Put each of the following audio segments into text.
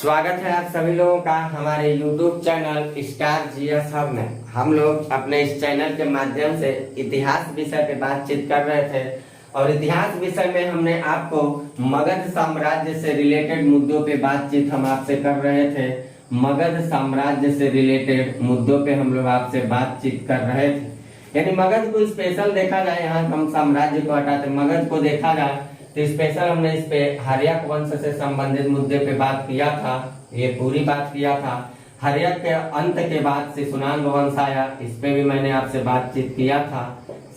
स्वागत है आप सभी लोगों का हमारे YouTube channel star GS hub में। हम लोग अपने इस चैनल के माध्यम से इतिहास विषय पे बातचीत कर रहे थे और इतिहास विषय में हमने आपको मगध साम्राज्य से रिलेटेड मुद्दों पे बातचीत हम आपसे कर रहे थे। मगध साम्राज्य से रिलेटेड मुद्दों पे हम लोग आपसे बातचीत कर रहे थे, यानी मगध को स्पेशल देखा जाए, यहाँ हम साम्राज्य को हटाते मगध को देखा जाए तो स्पेशल हमने इस पे हर्यक वंश से संबंधित मुद्दे पे बात किया था। ये पूरी बात किया था। हर्यक के अंत के बाद शिशुनाग वंश आया, इस पे भी मैंने आपसे बातचीत किया था।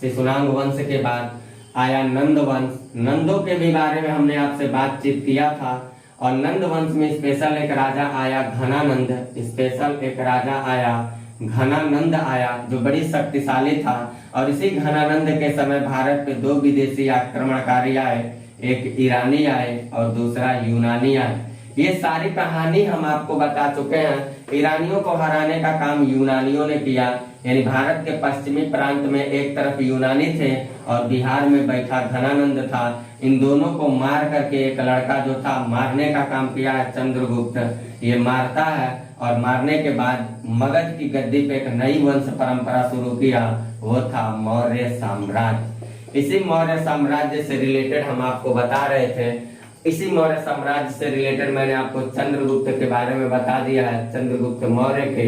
शिशुनाग वंश के बाद आया नंद वंश, नंदों के भी बारे में हमने आपसे बातचीत किया था। और नंद वंश में स्पेशल एक राजा आया घनानंद, स्पेशल एक राजा आया घनानंद आया जो बड़ी शक्तिशाली था। और इसी घनानंद के समय भारत पे दो विदेशी आक्रमणकारी आए, एक ईरानी आए और दूसरा यूनानी आए। ये सारी कहानी हम आपको बता चुके हैं। ईरानियों को हराने का काम यूनानियों ने किया, यानी भारत के पश्चिमी प्रांत में एक तरफ यूनानी थे और बिहार में बैठा घनानंद था। इन दोनों को मार करके एक लड़का जो था मारने का काम किया है चंद्रगुप्त। ये मारता है और मारने के बाद मगध की गद्दी पे एक नई वंश परंपरा शुरू किया, वो था मौर्य साम्राज्य। इसी मौर्य साम्राज्य से रिलेटेड हम आपको बता रहे थे। इसी मौर्य साम्राज्य से रिलेटेड मैंने आपको चंद्रगुप्त के बारे में बता दिया है, चंद्रगुप्त मौर्य के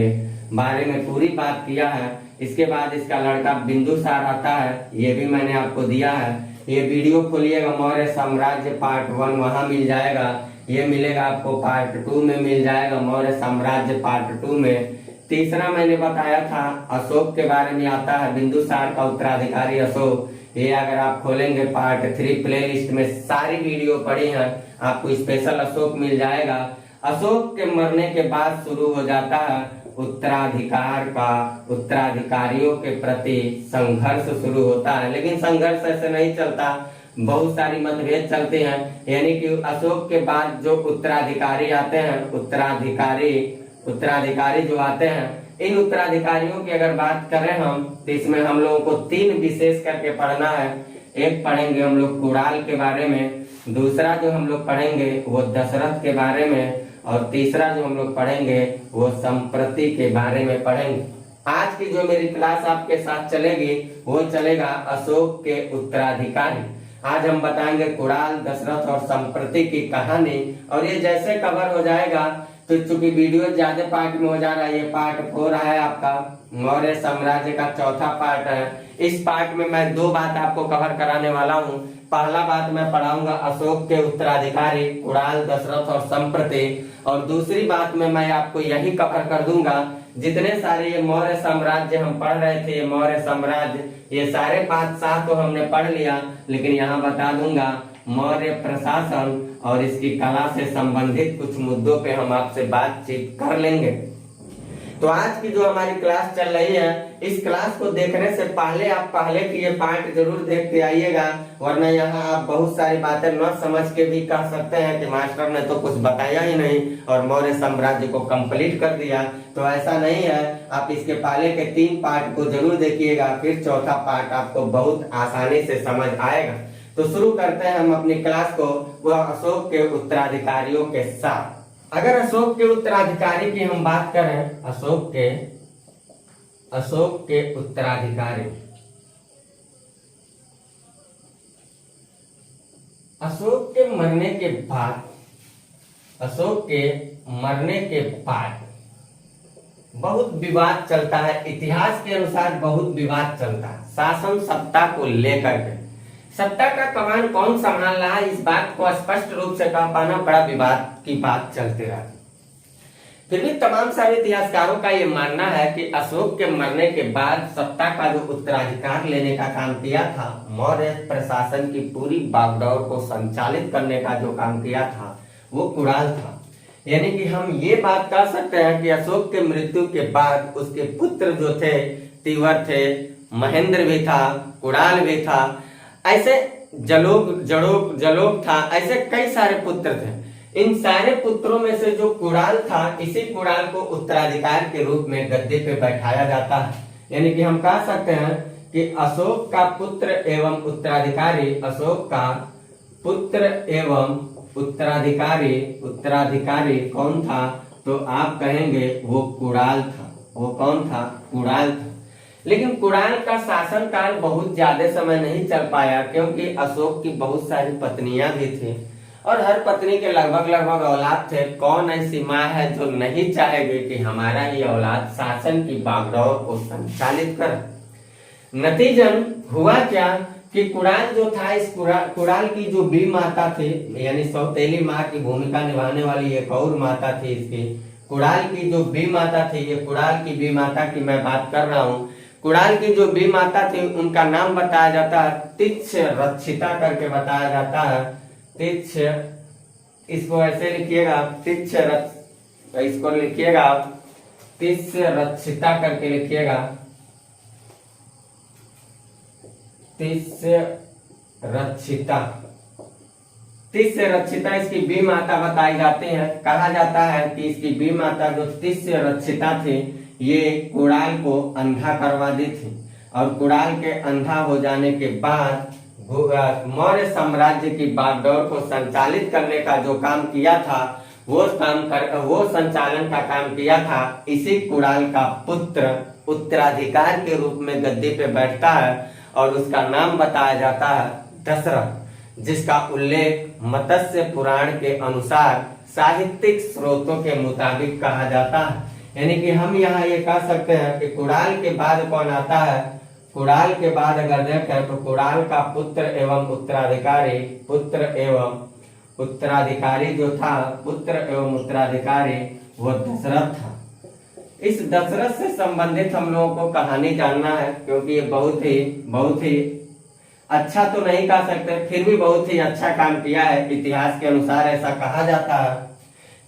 बारे में पूरी बात किया है। इसके बाद इसका लड़का बिंदुसार आता है, ये भी मैंने आपको दिया है। ये वीडियो खोलिएगा मौर्य साम्राज्य पार्ट 1 वहां मिल जाएगा। ये मिलेगा आपको पार्ट 2 में मिल जाएगा, मौर्य साम्राज्य पार्ट 2 में। तीसरा मैंने बताया था अशोक के बारे में आता है, बिंदुसार का उत्तराधिकारी अशोक। ये अगर आप खोलेंगे पार्ट 3 प्लेलिस्ट में सारी वीडियो पड़ी हैं, आपको स्पेशल अशोक मिल जाएगा। अशोक के मरने के बाद शुरू हो जाता है उत्तराधिकार का, उत्तराधिकारियों के प्रति संघर्ष शुरू होता है। लेकिन संघर्ष ऐसे नहीं चलता, बहुत सारी मतभेद चलते हैं। यानी कि अशोक के बाद जो उत्तराधिकारी आते हैं, उत्तराधिकारी जो आते हैं, इन उत्तराधिकारियों की अगर बात करें हम तो इसमें हम लोगों को 3 विशेष करके पढ़ना है। एक पढ़ेंगे हम लोग कुणाल के बारे में, दूसरा जो हम लोग पढ़ेंगे वो दशरथ के बारे में, और तीसरा जो हम लोग पढ़ेंगे वो संप्रति के बारे में पढ़ेंगे। आज की जो मेरी क्लास आपके साथ चलेगी वो चलेगा अशोक के उत्तराधिकारी। आज हम बताएंगे कुणाल, दशरथ और संप्रति की कहानी। और ये जैसे कवर हो जाएगा तो चूंकि वीडियो ज्यादा पार्ट में हो जा रहा है, ये पार्ट 4 है आपका, मौर्य साम्राज्य का चौथा पार्ट है। इस पार्ट में मैं 2 बात आपको कवर कराने वाला हूँ। पहला बात मैं पढ़ाऊंगा अशोक के उत्तराधिकारी कुणाल, दशरथ और संप्रति, और दूसरी बात में मैं आपको यही कवर कर दूंगा जितने सारे ये मौर्य साम्राज्य हम पढ़ रहे थे। ये मौर्य साम्राज्य ये सारे बादशाह तो हमने पढ़ लिया, लेकिन यहाँ बता दूंगा मौर्य प्रशासन और इसकी कला से संबंधित कुछ मुद्दों पे हम आपसे बातचीत कर लेंगे। तो आज की जो हमारी क्लास चल रही है, इस क्लास को देखने से पहले आप पहले की ये पार्ट जरूर देख के आइएगा, वरना यहाँ आप बहुत सारी बातें न समझ के भी कह सकते हैं कि मास्टर ने तो कुछ बताया ही नहीं और मौर्य साम्राज्य को कंप्लीट कर दिया। तो ऐसा नहीं है, आप इसके पहले के 3 पार्ट को जरूर देखिएगा, फिर चौथा पार्ट आपको बहुत आसानी से समझ आएगा। तो शुरू करते हैं हम अपनी क्लास को वह अशोक के उत्तराधिकारियों के साथ। अगर अशोक के उत्तराधिकारी की हम बात करें, अशोक के उत्तराधिकारी, अशोक के मरने के बाद बहुत विवाद चलता है। इतिहास के अनुसार बहुत विवाद चलता है शासन सत्ता को लेकर के। सत्ता का कमान कौन संभाल रहा है, इस बात को स्पष्ट रूप से कह पाना बड़ा विवाद की बात चलती रही। फिर भी तमाम सारे इतिहासकारों का ये मानना है कि अशोक के मरने के बाद सत्ता का जो उत्तराधिकार लेने का काम किया था, मौर्य प्रशासन की पूरी बागडोर को संचालित करने का जो काम किया था वो कुणाल था। यानी कि हम ये बात कह सकते हैं कि अशोक के मृत्यु के बाद उसके पुत्र जो थे, तीवर थे, महेंद्र भी था, कुणाल भी था, ऐसे जलोग था, ऐसे कई सारे पुत्र थे। इन सारे पुत्रों में से जो कुणाल था, इसी कुणाल को उत्तराधिकार के रूप में गद्दी पे बैठाया जाता है। यानी कि हम कह सकते हैं कि अशोक का पुत्र एवं उत्तराधिकारी, अशोक का पुत्र एवं उत्तराधिकारी उत्तराधिकारी कौन था? तो आप कहेंगे वो कुणाल था। वो कौन था? कुणाल था। लेकिन कुणाल का शासनकाल बहुत ज्यादा समय नहीं चल पाया, क्योंकि अशोक की बहुत सारी पत्नियां भी थी और हर पत्नी के लगभग लगभग औलाद थे। कौन ऐसी माँ है जो नहीं चाहेगी कि हमारा ही औलाद शासन की बागडोर को संचालित कर? नतीजन हुआ क्या कि कुणाल जो था, इस कुणाल की जो बी माता थी, यानी सौतेली माँ की भूमिका निभाने वाली एक और माता थी इसकी, कुणाल की जो बी माता थी, ये कुणाल की बी माता की मैं बात कर रहा हूँ। कुणाल की जो बी माता थी उनका नाम बताया जाता है तिच्छ रक्षिता करके बताया जाता है। तिच्छ, इसको ऐसे लिखिएगा, इसको लिखिएगा आप तिच्छ रक्षिता करके लिखिएगा, तिच्छ रक्षिता। तिच्छ रक्षिता इसकी बी माता बताई जाती है। कहा जाता है कि इसकी बी माता जो तिच्छ रक्षिता थी, ये कुणाल को अंधा करवा दी थी और कुणाल के अंधा हो जाने के बाद मौर्य साम्राज्य की बागडोर को संचालित करने का जो काम किया था, वो संचालन का काम किया था इसी कुणाल का पुत्र उत्तराधिकार के रूप में गद्दी पे बैठता है और उसका नाम बताया जाता है दशरथ, जिसका उल्लेख मत्स्य पुराण के अनुसार साहित्यिक स्रोतों के मुताबिक कहा जाता है। यानी कि हम यहाँ ये कह सकते हैं कि कुणाल के बाद कौन आता है? कुणाल के बाद अगर देखें तो कुणाल का पुत्र एवं उत्तराधिकारी जो था, पुत्र एवं उत्तराधिकारी, वो दशरथ था। इस दशरथ से संबंधित हम लोगों को कहानी जानना है, क्योंकि ये बहुत ही अच्छा तो नहीं कह सकते, फिर भी बहुत ही अच्छा काम किया है। इतिहास के अनुसार ऐसा कहा जाता है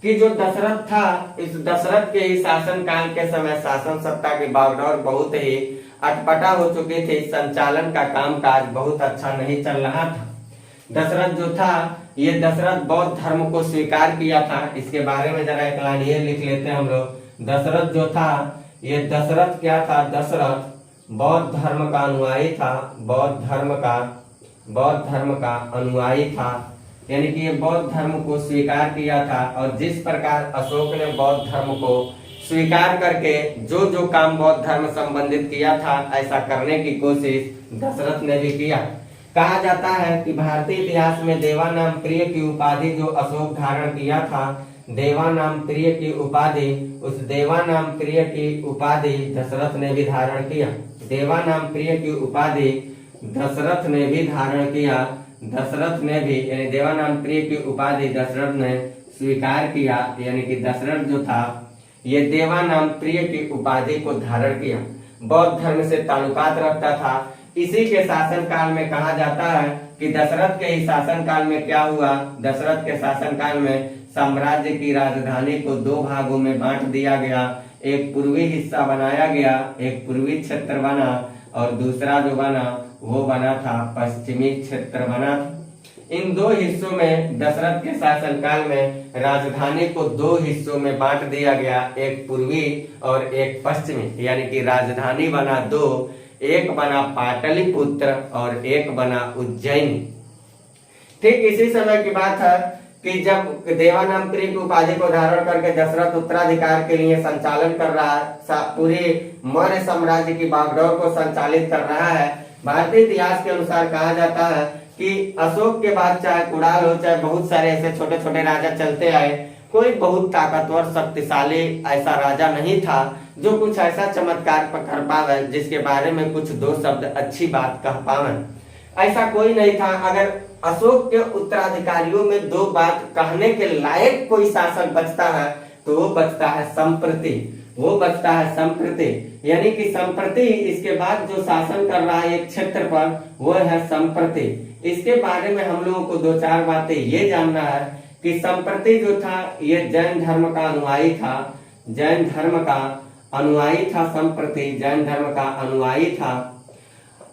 कि जो दशरथ था, इस दशरथ के ही शासन काल के समय शासन सत्ता की बागडोर बहुत ही अटपटा हो चुकी थी। संचालन का कामकाज बहुत अच्छा नहीं चल रहा था। दशरथ जो था, ये दशरथ बौद्ध धर्म को स्वीकार किया था। इसके बारे में जरा एक लाइन ये लिख लेते हैं हम लोग। दशरथ जो था, ये दशरथ क्या था? दशरथ बौद्ध धर्म का अनुयायी था। बौद्ध धर्म का अनुयायी था, यानी कि ये बौद्ध धर्म को स्वीकार किया था। और जिस प्रकार अशोक ने बौद्ध धर्म को स्वीकार करके जो जो काम बौद्ध धर्म संबंधित किया था, ऐसा करने की कोशिश दशरथ ने भी किया। कहा जाता है कि भारतीय इतिहास में देवानाम प्रिय की उपाधि जो अशोक धारण किया था, देवानाम प्रिय की उपाधि, उस देवानाम प्रिय की उपाधि दशरथ ने भी धारण किया। देवानाम प्रिय की उपाधि दशरथ ने भी धारण किया। दशरथ ने भी, यानी देवानाम प्रिय की उपाधि दशरथ ने स्वीकार किया। यानी कि दशरथ जो था, ये देवानाम प्रिय की उपाधि को धारण किया। बौद्ध धर्म से ताल्लुकात रखता था। इसी के शासन काल में कहा जाता है कि दशरथ के ही शासन काल में क्या हुआ? दशरथ के शासन काल में साम्राज्य की राजधानी को दो भागों में बांट दिया गया। एक पूर्वी हिस्सा बनाया गया, एक पूर्वी क्षेत्र बना, और दूसरा जो बना वो बना था पश्चिमी क्षेत्र बना था। इन दो हिस्सों में दशरथ के शासनकाल में राजधानी को दो हिस्सों में बांट दिया गया, एक पूर्वी और एक पश्चिमी। यानी कि राजधानी बना दो, एक बना पाटलिपुत्र और एक बना उज्जैन। ठीक इसी समय की बात है कि जब देवानाम प्रिय की उपाधि को धारण करके दशरथ उत्तराधिकार के लिए संचालन कर रहा है, पूरे मौर्य साम्राज्य की बागडोर को संचालित कर रहा है। भारतीय इतिहास के अनुसार कहा जाता है कि अशोक के बाद चाहे कुणाल हो, चाहे बहुत सारे ऐसे छोटे छोटे राजा चलते आए, कोई बहुत ताकतवर शक्तिशाली ऐसा राजा नहीं था जो कुछ ऐसा चमत्कार कर पावे, जिसके बारे में कुछ दो शब्द अच्छी बात कह पावे। ऐसा कोई नहीं था। अगर अशोक के उत्तराधिकारियों में दो बात कहने के लायक कोई शासक बचता है तो वो बचता है संप्रति। वो बचता है संप्रति, यानी कि संप्रति इसके बाद जो शासन कर रहा है एक क्षेत्र पर, वो है संप्रति। इसके बारे में हम लोगों को दो चार बातें ये जानना है कि संप्रति जो था ये जैन धर्म का अनुयायी था। जैन धर्म का अनुयायी था संप्रति, जैन धर्म का अनुयायी था।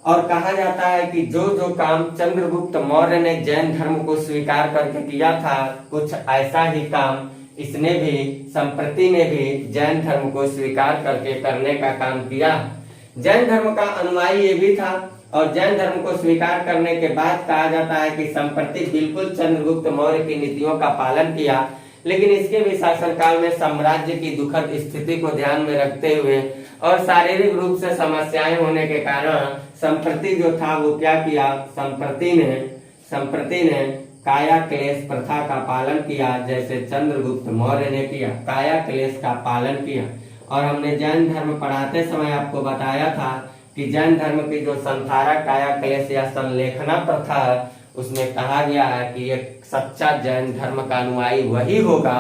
और कहा जाता है कि जो जो काम चंद्रगुप्त मौर्य ने जैन धर्म को स्वीकार करके किया था, कुछ ऐसा ही काम इसने भी, संप्रति ने भी जैन धर्म को स्वीकार करके करने का काम किया। जैन धर्म का अनुयायी ये भी था और जैन धर्म को स्वीकार करने के बाद कहा जाता है कि संप्रति बिल्कुल चंद्रगुप्त मौर्य की नीतियों का पालन किया, लेकिन इसके भी शासनकाल में साम्राज्य की दुखद स्थिति को ध्यान में रखते हुए और शारीरिक रूप से समस्याएं होने के कारण संप्रति जो था वो क्या किया, संप्रति ने काया क्लेश प्रथा का पालन किया, जैसे चंद्रगुप्त मौर्य ने किया, काया क्लेश का पालन किया। और हमने जैन धर्म पढ़ाते समय आपको बताया था कि जैन धर्म की जो संथारा काया क्लेश या संलेखना प्रथा है, उसमें कहा गया है कि एक सच्चा जैन धर्म का अनुयायी वही होगा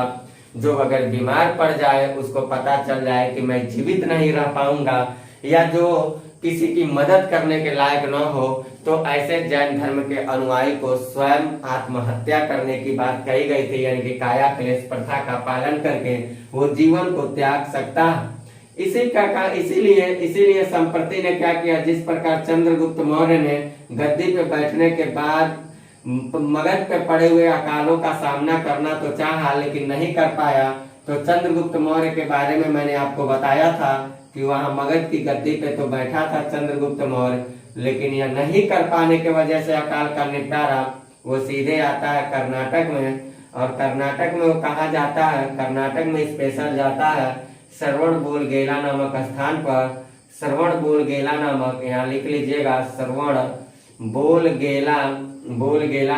जो अगर बीमार पड़ जाए, उसको पता चल जाए कि मैं जीवित नहीं रह पाऊंगा, या जो किसी की मदद करने के लायक न हो, तो ऐसे जैन धर्म के अनुयायी को स्वयं आत्महत्या करने की बात कही गई थी, यानी कि काया क्लेश प्रथा का पालन करके वो जीवन को त्याग सकता है। इसीलिए संप्रति ने क्या किया, जिस प्रकार चंद्रगुप्त मौर्य ने गद्दी पे बैठने के बाद मगध पे पड़े हुए अकालों का सामना करना तो चाहा लेकिन नहीं कर पाया, तो चंद्रगुप्त मौर्य के बारे में मैंने आपको बताया था कि वहां मगध की गद्दी पे तो बैठा था चंद्रगुप्त मौर्य, लेकिन यह नहीं कर पाने की वजह से अकाल का निपटारा वो सीधे आता है कर्नाटक में। और कर्नाटक में वो कहा जाता है, कर्नाटक में स्पेशल जाता है श्रवणबेलगोला नामक स्थान पर, श्रवणबेलगोला नामक, यहाँ लिख लीजिएगा, श्रवणबेलगोला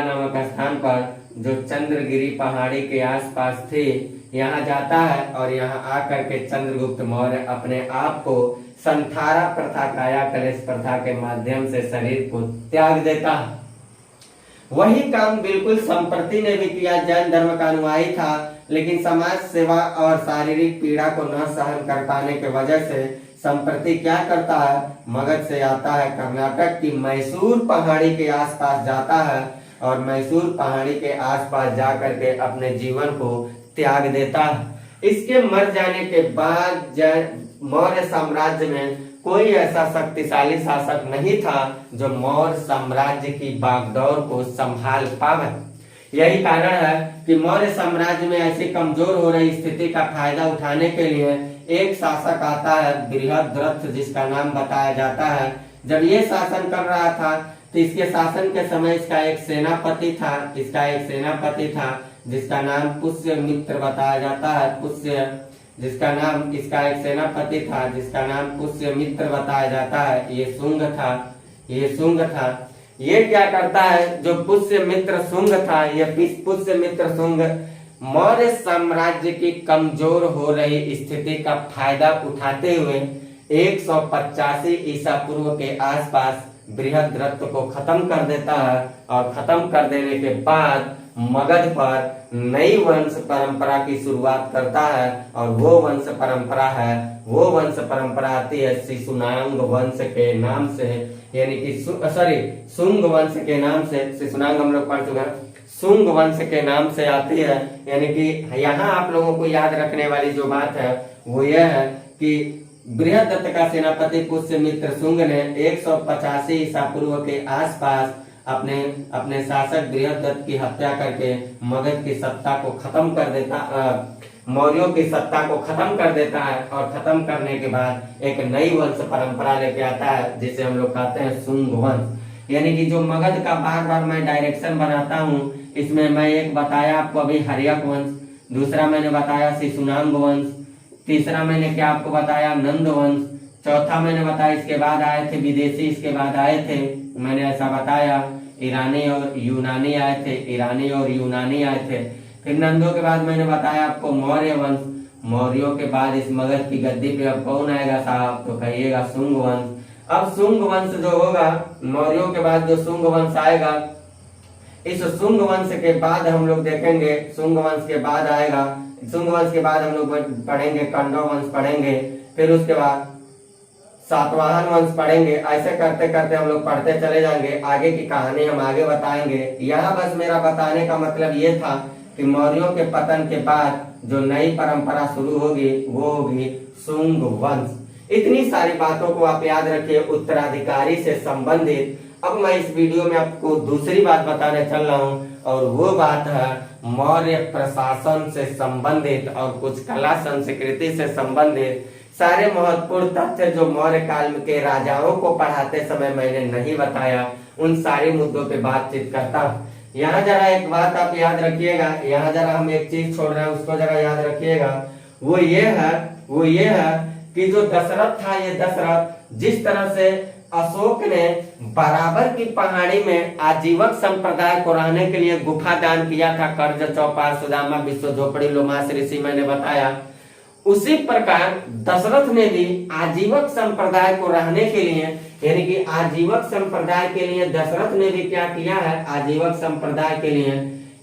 नामक स्थान पर जो चंद्रगिरी पहाड़ी के आसपास थे, यहाँ जाता है और यहाँ आकर के चंद्रगुप्त मौर्य अपने आप को संथारा प्रथा काया क्लेश प्रथा के माध्यम से शरीर को त्याग देता है। वही काम बिल्कुल संप्रति ने भी किया, जैन धर्म का अनुयायी था, लेकिन समाज सेवा और शारीरिक पीड़ा को न सहन कर पाने के वजह से संप्रति क्या करता है, मगध से आता है, कर्नाटक की मैसूर पहाड़ी के आसपास जाता है और मैसूर पहाड़ी के आसपास जाकर के अपने जीवन को त्याग देता है। इसके मर जाने के बाद मौर्य साम्राज्य में कोई ऐसा शक्तिशाली शासक नहीं था जो मौर्य साम्राज्य की बागडोर को संभाल पावे। यही कारण है कि मौर्य साम्राज्य में ऐसी कमजोर हो रही स्थिति का फायदा उठाने के लिए एक शासक आता है बृहद्रथ, जिसका नाम बताया जाता है। जब ये शासन कर रहा था तो इसके शासन के समय इसका एक सेनापति था जिसका नाम पुष्यमित्र बताया जाता है। जिसका नाम इसका एक सेनापति था जिसका नाम पुष्यमित्र बताया जाता है। ये शुंग था। ये क्या करता है, जो पुष्यमित्र शुंग था, ये पुष्यमित्र शुंग मौर्य साम्राज्य की कमजोर हो रही स्थिति का फायदा उठाते हुए 185 ईसा पूर्व के आसपास बृहद्रथ को खत्म कर देता है और खत्म कर देने के बाद मगध पर नई वंश परंपरा की शुरुआत करता है। और वो वंश परंपरा आती है शिशुनांग वंश के नाम से, यानी कि शुंग वंश के नाम से। शिशुनांग हम लोग पढ़ चुके हैं, शुंग वंश के नाम से आती है। यानी कि यहाँ आप लोगों को याद रखने वाली जो बात है वो यह है कि बृहद्रथ का सेनापति पुष्यमित्र शुंग ने 185 ईसा पूर्व के आसपास अपने शासक बृहद्रथ की हत्या करके मगध की सत्ता को खत्म कर देता, मौर्यों की सत्ता को खत्म कर देता है। और खत्म करने के बाद एक नई वंश परंपरा लेके आता है जिसे हम लोग कहते हैं शुंग वंश। यानी कि जो मगध का बार बार मैं डायरेक्शन बनाता हूँ, इसमें मैं एक बताया आपको अभी हर्यक वंश, दूसरा मैंने बताया शिशुनांग वंश, तीसरा मैंने क्या आपको बताया नंद वंश, चौथा मैंने बताया इसके बाद आए थे विदेशी, इसके बाद आए थे मैंने ऐसा बताया ईरानी और यूनानी आए थे। फिर नंदों के बाद मैंने बताया आपको मौर्य वंश। मौर्यों के बाद इस मगध की गद्दी पे अब कौन आएगा साहब, तो कहिएगा शुंग वंश। अब शुंग वंश जो होगा, मौर्यों के बाद जो शुंग वंश आएगा, इस शुंग वंश के बाद हम लोग देखेंगे, शुंग वंश के बाद आएगा, शुंग वंश के बाद हम लोग पढ़ेंगे पांडव वंश पढ़ेंगे, फिर उसके बाद सातवाहन वंश पढ़ेंगे। ऐसे करते करते हम लोग पढ़ते चले जाएंगे, आगे की कहानी हम आगे बताएंगे। यहाँ बस मेरा बताने का मतलब ये था कि मौर्यों के पतन के बाद जो नई परंपरा शुरू होगी वो होगी शुंग वंश। इतनी सारी बातों को आप याद रखिए उत्तराधिकारी से संबंधित। अब मैं इस वीडियो में आपको दूसरी बात बताने चल रहा हूँ और वो बात है मौर्य प्रशासन से संबंधित और कुछ कला संस्कृति से संबंधित सारे महत्वपूर्ण तथ्य जो मौर्य काल के राजाओं को पढ़ाते समय मैंने नहीं बताया, उन सारे मुद्दों पे बातचीत करता हूँ। यहाँ जरा एक बात आप याद रखिएगा, यहाँ जरा हम एक चीज छोड़ रहे हैं, उसको जरा याद रखिएगा। वो ये है कि जो दशरथ था, ये दशरथ जिस तरह से अशोक ने बराबर की पहाड़ी में आजीवक संप्रदाय को रहने के लिए गुफा दान किया था, कर्ज चौपार सुदामा विश्व झोपड़ी लोमास ऋषि मैंने बताया, उसी प्रकार दशरथ ने भी आजीवक संप्रदाय को रहने के लिए, यानी कि आजीवक संप्रदाय के लिए दशरथ ने भी क्या किया है, आजीवक संप्रदाय के लिए,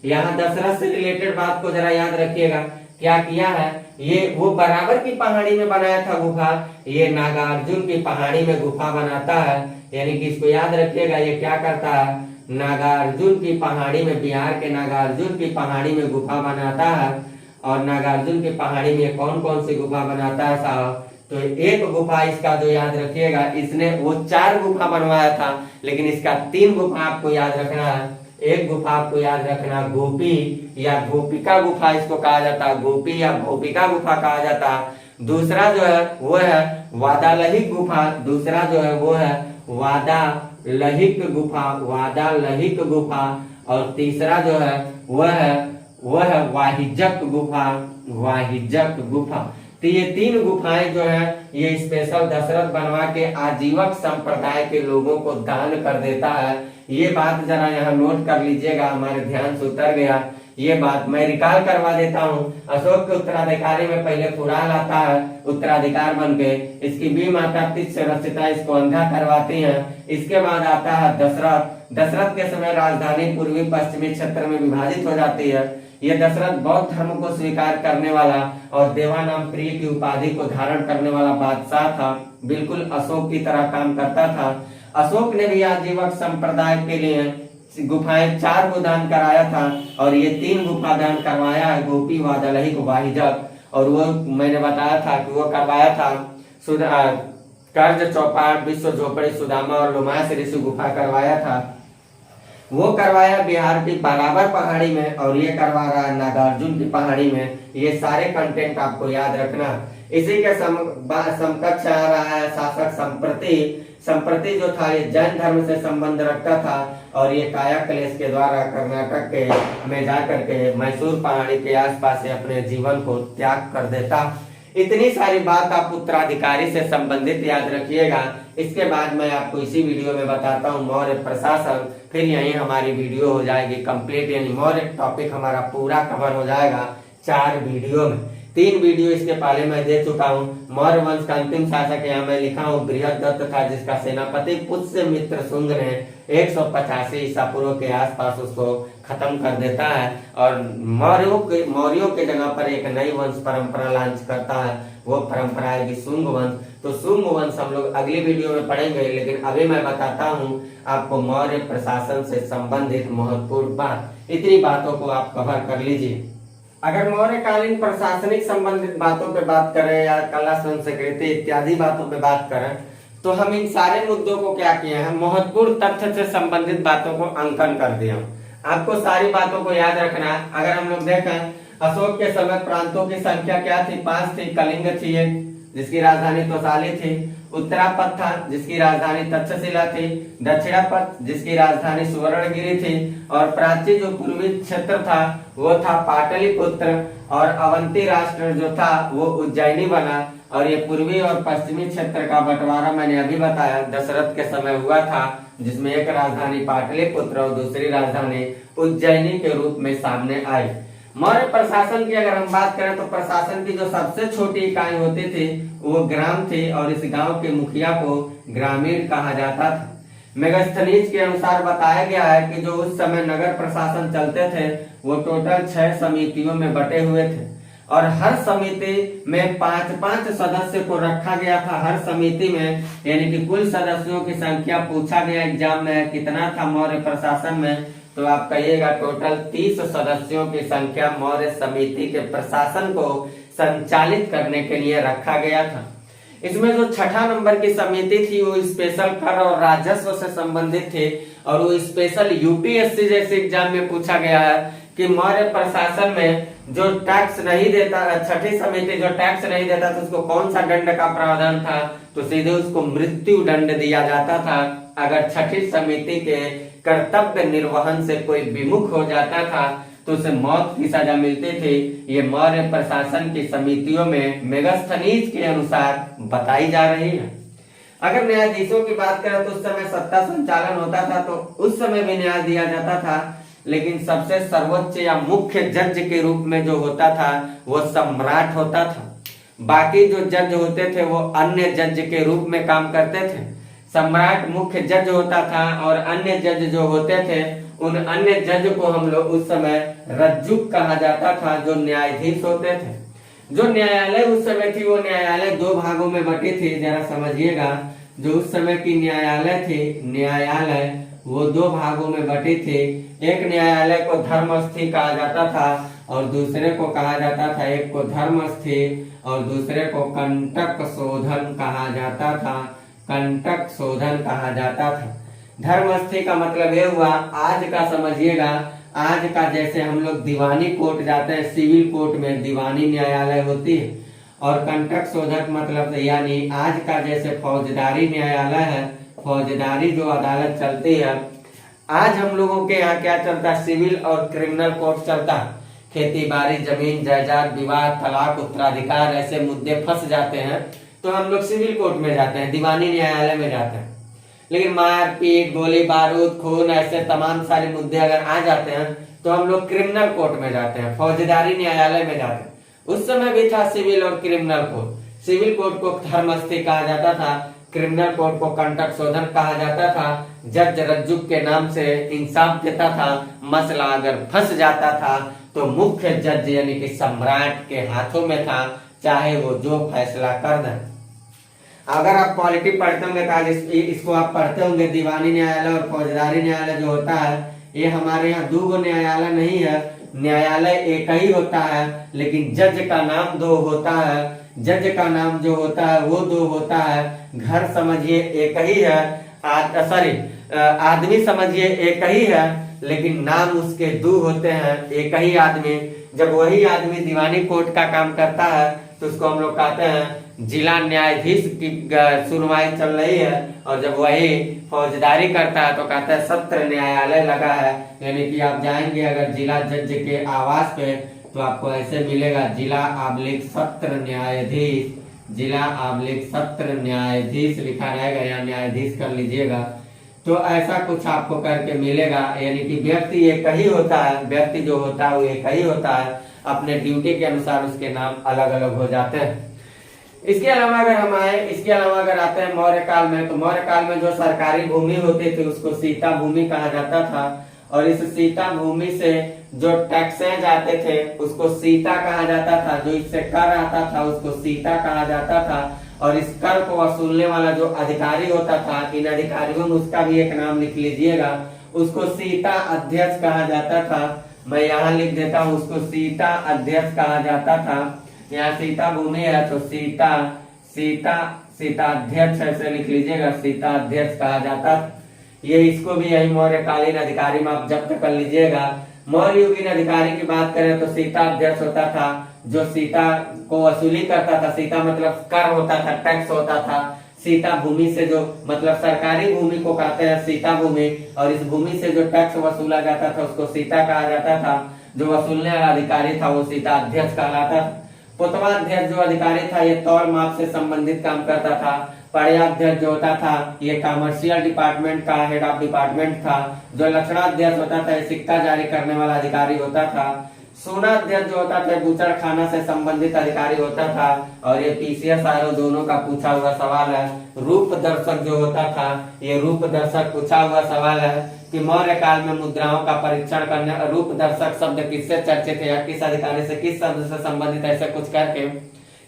यहाँ दशरथ से रिलेटेड बात को जरा याद रखिएगा, क्या किया है, ये वो बराबर की पहाड़ी में बनाया था गुफा, ये नागार्जुन की पहाड़ी में गुफा बनाता है, यानी कि इसको याद रखिएगा। ये क्या करता है, नागार्जुन की पहाड़ी में, बिहार के नागार्जुन की पहाड़ी में गुफा बनाता है। और नागार्जुन की पहाड़ी में कौन कौन सी गुफा बनाता है साहब, तो एक गुफा इसका जो याद रखिएगा, इसने वो 4 गुफा बनवाया था, लेकिन इसका 3 गुफा आपको याद रखना है। एक गुफा आपको याद रखना गोपी या गोपिका गुफा इसको कहा जाता है, गोपी या गोपिका गुफा कहा जाता है। दूसरा जो है वो है वादालहिक गुफा, दूसरा जो है वो है वादालहिक गुफा, वादालहिक गुफा। और तीसरा जो है वो है वाहिजक गुफा, वाहिजक गुफा। तो ये 3 गुफाएं जो है ये स्पेशल दशरथ बनवा के आजीवक संप्रदाय के लोगों को दान कर देता है। ये बात जरा यहाँ नोट कर लीजिएगा, हमारे ध्यान से उतर गया। ये बात मैं रिकॉल करवा देता हूँ। अशोक के उत्तराधिकारी में पहले खुराल आता है उत्तराधिकार बन के, इसकी भी माता तिष्यरक्षिता इसको अंधा करवाती हैं। इसके बाद आता है दशरथ। दशरथ के समय राजधानी पूर्वी पश्चिमी क्षेत्र में विभाजित हो जाती है। ये दशरथ बौद्ध धर्म को स्वीकार करने वाला और देवानाम प्रिय की उपाधि को धारण करने वाला बादशाह था, बिल्कुल अशोक की तरह काम करता था। अशोक ने भी आजीवक संप्रदाय के लिए गुफाएं 4 को दान कराया था और ये 3 गुफा दान करवाया है, गोपी वादालहिक वाहिजक। और वो मैंने बताया था कि वो करवाया था कर्ज चौपाट विश्व झोपड़ी सुदामा और लोमास ऋषि गुफा करवाया था, वो करवाया बिहार की बराबर पहाड़ी में, और ये करवा रहा है नागार्जुन की पहाड़ी में। ये सारे कंटेंट आपको याद रखना। इसी के समकक्ष आ रहा है शासक संप्रति। संप्रति जो था ये जैन धर्म से संबंध रखता था और ये काया क्लेश के द्वारा कर्नाटक के में जाकर के मैसूर पहाड़ी के आसपास से अपने जीवन को त्याग कर देता। इतनी सारी बात आप उत्तराधिकारी से संबंधित याद रखिएगा। इसके बाद मैं आपको इसी वीडियो में बताता हूँ मौर्य प्रशासन, फिर यहीं हमारी वीडियो हो जाएगी कंप्लीट, यानी मौर्य टॉपिक हमारा पूरा कवर हो जाएगा 4 वीडियो में। 3 वीडियो इसके पहले मैं दे चुका हूँ। मौर्य वंश का अंतिम शासक यहाँ मैं लिखा हूँ बृहदत्त था, जिसका सेनापति पुष्य मित्र शुंग ने 185 ईसा पूर्व के आसपास उसको खत्म कर देता है और मौर्यों के जगह पर एक नई वंश परंपरा लॉन्च करता है। वो परंपरा है शुंग वंश। तो शुंग वंश हम लोग अगली वीडियो में पढ़ेंगे, लेकिन अभी मैं बताता हूँ आपको मौर्य प्रशासन से संबंधित महत्वपूर्ण बात। इतनी बातों को आप कवर कर लीजिए। अगर मौर्यकालीन प्रशासनिक संबंधित बातों पे बात करें या कला संस्कृति इत्यादि बातों पे बात करें, तो हम इन सारे मुद्दों को क्या किए हैं, महत्वपूर्ण तथ्य से संबंधित बातों को अंकन कर दिया। आपको सारी बातों को याद रखना है। अगर हम लोग देखें अशोक के समय प्रांतों की संख्या क्या थी, 5 थी। कलिंग थी एक, जिसकी राजधानी तोसाली थी। उत्तरापथ था, जिसकी राजधानी तक्षशिला थी। दक्षिणापथ, जिसकी राजधानी सुवर्णगिरी थी। और प्राची जो पूर्वी क्षेत्र था वो था पाटलिपुत्र। और अवंती राष्ट्र जो था वो उज्जैनी बना। और ये पूर्वी और पश्चिमी क्षेत्र का बंटवारा मैंने अभी बताया दशरथ के समय हुआ था, जिसमें एक राजधानी पाटलिपुत्र और दूसरी राजधानी उज्जैनी के रूप में सामने आई। मौर्य प्रशासन की अगर हम बात करें तो प्रशासन की जो सबसे छोटी इकाई होती थी वो ग्राम थी और इस गांव के मुखिया को ग्रामीण कहा जाता था। मेगास्थनीज के अनुसार बताया गया है कि जो उस समय नगर प्रशासन चलते थे वो टोटल 6 समितियों में बटे हुए थे और हर समिति में 5-5 सदस्य को रखा गया था। हर समिति में, यानी कि कुल सदस्यों की संख्या पूछा गया एग्जाम में कितना था मौर्य प्रशासन में, तो आप कहिएगा टोटल 30 सदस्यों की संख्या मौर्य समिति के प्रशासन को संचालित करने के लिए रखा गया था। इसमें जो 6ठा नंबर की समिति थी वो स्पेशल कर और राजस्व से संबंधित थी और वो स्पेशल यूपीएससी जैसे एग्जाम में पूछा गया है कि मौर्य प्रशासन में जो टैक्स नहीं देता, छठी समिति जो टैक्स नहीं देता तो उसको कौन सा दंड का प्रावधान था, तो सीधे उसको मृत्यु दंड दिया जाता था। अगर छठी समिति के कर्तव्य निर्वहन से कोई विमुख हो जाता था तो उसे मौत की सजा मिलती थी। ये मौर्य प्रशासन की समितियों में मेगास्थनीज के अनुसार बताई जा रही है। अगर न्यायाधीशों की बात करें तो उस समय सत्ता संचालन होता था तो उस समय भी न्याय दिया जाता था, लेकिन सबसे सर्वोच्च या मुख्य जज के रूप में जो होता था वो सम्राट होता था। बाकी जो जज होते थे वो अन्य जज के रूप में काम करते थे। सम्राट मुख्य जज होता था और अन्य जज जो होते थे उन अन्य जज को हम लोग उस समय रज्जुक कहा जाता था, जो न्यायाधीश होते थे। जो न्यायालय उस समय थी वो न्यायालय दो भागों में बटी थी, जरा समझिएगा। जो उस समय की न्यायालय थी, न्यायालय वो दो भागों में बटी थी। एक न्यायालय को धर्मस्थी कहा जाता था और दूसरे को कहा जाता था, एक को धर्मस्थी और दूसरे को कंटक शोधन कहा जाता था। कंटक शोधन कहा जाता था। धर्मस्थी का मतलब ये हुआ, आज का समझिएगा, आज का जैसे हम लोग दीवानी कोर्ट जाते हैं, सिविल कोर्ट में दीवानी न्यायालय होती है, और कंटक शोधक मतलब यानी आज का जैसे फौजदारी न्यायालय है, फौजदारी जो अदालत चलती है। आज हम लोगों के यहाँ क्या चलता है, सिविल और क्रिमिनल कोर्ट चलता है। खेती बाड़ी, जमीन जायदाद, विवाद, तलाक, उत्तराधिकार ऐसे मुद्दे फंस जाते हैं तो हम लोग सिविल कोर्ट में जाते हैं, दीवानी न्यायालय में जाते हैं। लेकिन मारपीट, गोली बारूद, खून ऐसे तमाम सारे मुद्दे अगर आ जाते हैं तो हम लोग क्रिमिनल कोर्ट में जाते हैं, फौजदारी न्यायालय में जाते हैं। उस समय भी था सिविल और क्रिमिनल कोर्ट। सिविल कोर्ट को धर्मस्थी कहा जाता था, क्रिमिनल कोर्ट को कंटक शोधन कहा जाता था। जज रज्जुक के नाम से इंसाफ देता था। मसला अगर फंस जाता था तो मुख्य जज यानी कि सम्राट के हाथों में था, चाहे वो जो फैसला कर दे। अगर आप पॉलिटी पढ़ते होंगे तो इसको आप पढ़ते होंगे, दीवानी न्यायालय और फौजदारी न्यायालय जो होता है, ये हमारे यहाँ दो न्यायालय नहीं है, न्यायालय एक ही होता है, लेकिन जज का नाम दो होता है। जज का नाम जो होता है वो दो होता है। घर समझिए एक ही है, आदमी समझिए एक ही है, लेकिन नाम उसके दो होते हैं। एक ही आदमी, जब वही आदमी दीवानी कोर्ट का काम करता है तो उसको हम लोग कहते हैं जिला न्यायाधीश की सुनवाई चल रही है, और जब वही फौजदारी करता है तो कहते हैं सत्र न्यायालय लगा है। यानी कि आप जाएंगे अगर जिला जज के आवास पे तो आपको ऐसे मिलेगा, जिला/सत्र न्यायाधीश, जिला/सत्र न्यायाधीश लिखा रहेगा, या न्यायाधीश कर लीजिएगा तो ऐसा कुछ आपको करके मिलेगा। यानी कि व्यक्ति एक ही होता है, व्यक्ति जो होता है वो एक ही होता है, अपने ड्यूटी के अनुसार उसके नाम अलग अलग हो जाते हैं। इसके अलावा अगर आते हैं मौर्य काल में, तो मौर्य काल में जो सरकारी भूमि होती थी उसको सीता भूमि कहा जाता था, और इस सीता भूमि से जो टैक्सेज आते थे उसको सीता कहा जाता था। जो इससे कर आता था उसको सीता कहा जाता था, और इस कर को वसूलने वाला जो अधिकारी होता था, इन अधिकारियों में उसका भी एक नाम लिख लीजिएगा, उसको सीता अध्यक्ष कहा जाता था। मैं यहाँ लिख देता हूँ, उसको सीता अध्यक्ष कहा जाता था। यहाँ सीता भूमि है तो सीता अध्यक्ष ऐसे लिख लीजिएगा, सीता अध्यक्ष कहा जाता। ये इसको भी यही मौर्यकालीन अधिकारी में आप जब्त कर लीजिएगा। मौर्य युगीन अधिकारी की बात करें तो सीता अध्यक्ष होता था, जो सीता को वसूली करता था। सीता मतलब कर होता था, टैक्स होता था। सीता भूमि से जो मतलब सरकारी भूमि को कहते हैं सीता भूमि, और इस भूमि से जो टैक्स वसूला जाता था उसको सीता कहा जाता था। जो वसूलने वाला अधिकारी था वो सीता अध्यक्ष कहलाता था। पोतवाध्यक्ष जो अधिकारी था ये तौल माप से संबंधित काम करता था। पर्याध्यक्ष जो होता था ये कमर्शियल डिपार्टमेंट का हेड ऑफ डिपार्टमेंट था। जो लक्षणाध्यक्ष होता था ये सिक्का जारी करने वाला अधिकारी होता था। सोनाध्यक्ष जो होता था बूचड़ खाना से संबंधित अधिकारी होता था। और ये पीसीएस आरओ दोनों का पूछा हुआ सवाल है। रूप दर्शक जो होता था, ये रूप दर्शक पूछा हुआ सवाल है कि मौर्य काल में मुद्राओं का परीक्षण करने, रूप दर्शक शब्द किससे चर्चित है या किस अधिकारी से, किस शब्द से संबंधित, ऐसे कुछ करके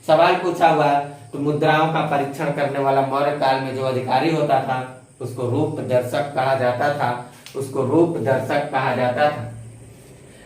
सवाल पूछा हुआ है। तो मुद्राओं का परीक्षण करने वाला मौर्य काल में जो अधिकारी होता था उसको रूप दर्शक कहा जाता था, उसको रूप दर्शक कहा जाता था।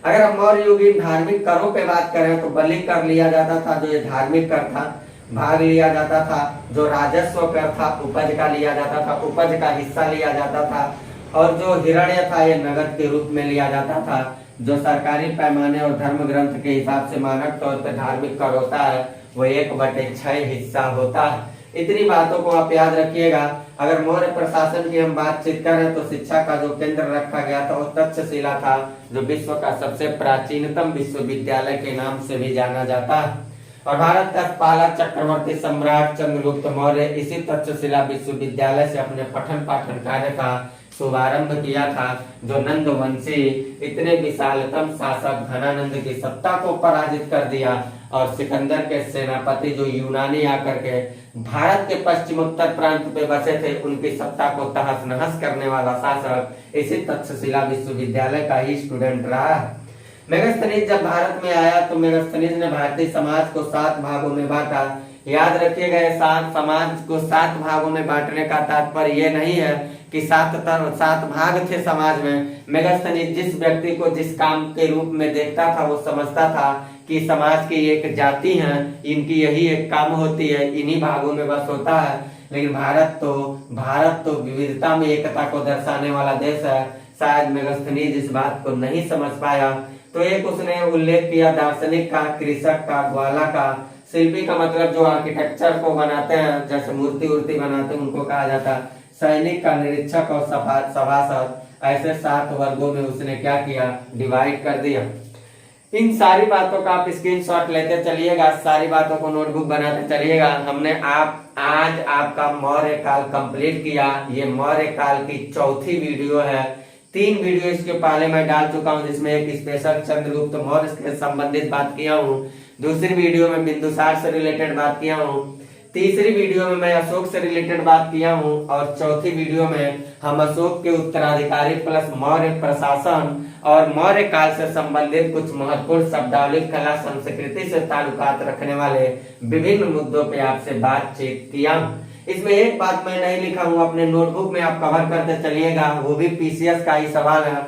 अगर हम मौर्य युगीन धार्मिक करों पे बात करें तो बलि कर लिया जाता था, जो ये धार्मिक कर था, भाग लिया जाता था। जो राजस्व कर था उपज का लिया जाता था, उपज का हिस्सा लिया जाता था। और जो हिरण्य था ये नगद के रूप में लिया जाता था। जो सरकारी पैमाने और धर्म ग्रंथ के हिसाब से मानक तौर पर धार्मिक कर होता है वो 1/6 हिस्सा होता है। इतनी बातों को आप याद रखिएगा। अगर मौर्य प्रशासन की हम बातचीत करें तो शिक्षा का जो केंद्र रखा गया था वो तक्षशिला था, जो विश्व का सबसे प्राचीनतम विश्वविद्यालय के नाम से भी जाना जाता है। और भारत का पहला चक्रवर्ती सम्राट चंद्रगुप्त मौर्य इसी तक्षशिला विश्वविद्यालय से अपने पठन पाठन कार्य का शुभारंभ किया था, जो नंदवंशी इतने विशालतम शासक घनानंद की सत्ता को पराजित कर दिया और सिकंदर के सेनापति जो यूनानी आकर के भारत के पश्चिमोत्तर प्रांत पे बसे थे उनकी सत्ता को तहस नहस करने वाला शासक इसी तक्षशिला विश्वविद्यालय का ही स्टूडेंट रहा। मेगास्थनीज जब भारत में आया तो मेगास्थनीज ने भारतीय समाज को 7 भागों में बांटा। याद रखिएगा, 7 समाज को 7 भागों में बांटने का तात्पर्य ये नहीं है कि 7 भाग थे समाज में। मेगास्थनीज जिस व्यक्ति को जिस काम के रूप में देखता था वो समझता था कि समाज की एक जाति है, इनकी यही एक काम होती है, इन्हीं भागों में बस होता है। लेकिन भारत तो विविधता में एकता को दर्शाने वाला देश है। शायद मेगास्थनीज इस बात को नहीं समझ पाया, तो एक उसने उल्लेख किया दार्शनिक का, कृषक का, ग्वाला का, शिल्पी का मतलब जो आर्किटेक्चर को बनाते हैं, जैसे मूर्ति उर्ति बनाते हैं उनको कहा जाता है, सैनिक का, निरीक्षक और सभासद, ऐसे 7 वर्गों में उसने क्या किया, डिवाइड कर दिया। इन सारी बातों का आप स्क्रीनशॉट लेते चलिएगा, सारी बातों को नोटबुक बनाते चलिएगा। हमने आज आपका मौर्य काल कंप्लीट किया। ये मौर्य काल की चौथी वीडियो है। 3 वीडियो इसके पहले मैं डाल चुका हूं, जिसमें एक स्पेशल चंद्रगुप्त मौर्य से संबंधित बात किया हूं, दूसरी वीडियो में बिंदुसार से रिलेटेड बात किया हूं, तीसरी वीडियो में मैं अशोक से रिलेटेड बात किया हूं और चौथी वीडियो में हम अशोक के उत्तराधिकारी प्लस मौर्य प्रशासन और मौर्य काल से संबंधित कुछ महत्वपूर्ण शब्दावली, कला, संस्कृति से ताल्लुकात रखने वाले विभिन्न मुद्दों पे आपसे बातचीत किया। इसमें एक बात मैं नहीं लिखा हूं, अपने नोटबुक में आप कवर करते चलिएगा, वो भी पीसीएस का ही सवाल है,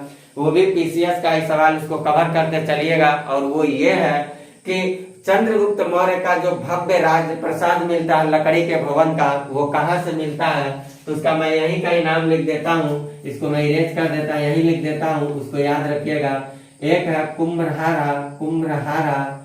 उसको कवर करते चलिएगा। और वो ये है कि चंद्रगुप्त मौर्य का जो भव्य राज प्रसाद मिलता है लकड़ी के भवन का, वो कहाँ से मिलता है, तो उसका मैं यहीं का नाम लिख देता हूँ, इसको मैं इरेज कर देता हूँ, यहीं लिख देता हूँ, उसको याद रखिएगा। एक है कुम्भरहारा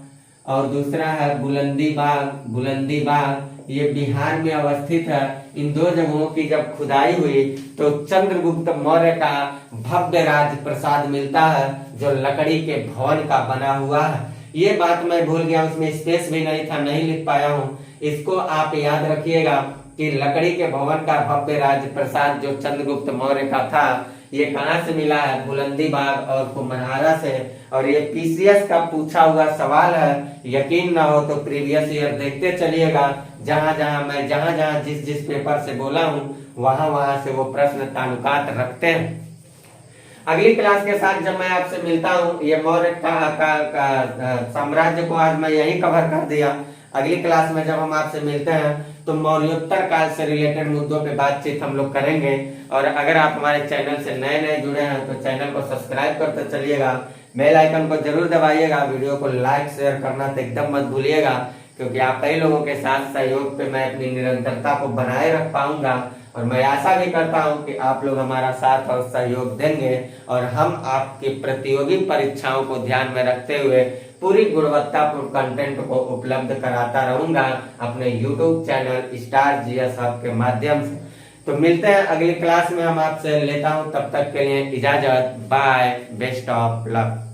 और दूसरा है बुलंदी बाग, ये बिहार में अवस्थित है। इन 2 जगहों की जब खुदाई हुई तो चंद्रगुप्त मौर्य का भव्य राज प्रसाद मिलता है, जो लकड़ी के भवन का बना हुआ है। ये बात मैं भूल गया, उसमें स्पेस भी नहीं था, नहीं लिख पाया हूँ, इसको आप याद रखिएगा कि लकड़ी के भवन का भव्य राज प्रसाद जो चंद्रगुप्त मौर्य का था, ये कहाँ से मिला है, बुलंदी बाग और कुम्भरहारा से। और ये पीसीएस का पूछा हुआ सवाल है, यकीन ना हो तो प्रीवियस ईयर देखते चलिएगा, जहां जिस पेपर से बोला हूँ वहां से वो प्रश्न ताल्लुकात रखते हैं। अगली क्लास के साथ जब मैं आपसे मिलता हूँ, ये मौर्य का साम्राज्य को आज मैं यही कवर कर दिया। अगली क्लास में जब हम आपसे मिलते हैं तो मौर्योत्तर काल से रिलेटेड मुद्दों पे बातचीत हम लोग करेंगे। और अगर आप हमारे चैनल से नए जुड़े हैं तो चैनल को सब्सक्राइब करते चलिएगा, बेल आइकन को जरूर दबाइएगा, वीडियो को लाइक शेयर करना तो एकदम मत भूलिएगा, क्योंकि आप कई लोगों के साथ सहयोग पे मैं अपनी निरंतरता को बनाए रख पाऊंगा। और मैं आशा भी करता हूं कि आप लोग हमारा साथ और सहयोग देंगे और हम आपकी प्रतियोगी परीक्षाओं को ध्यान में रखते हुए पूरी गुणवत्तापूर्ण कंटेंट को उपलब्ध कराता रहूंगा अपने YouTube channel star GS hub के माध्यम से। तो मिलते हैं अगली क्लास में, हम आपसे लेता हूं, तब तक के लिए इजाजत, बाय, बेस्ट ऑफ लक।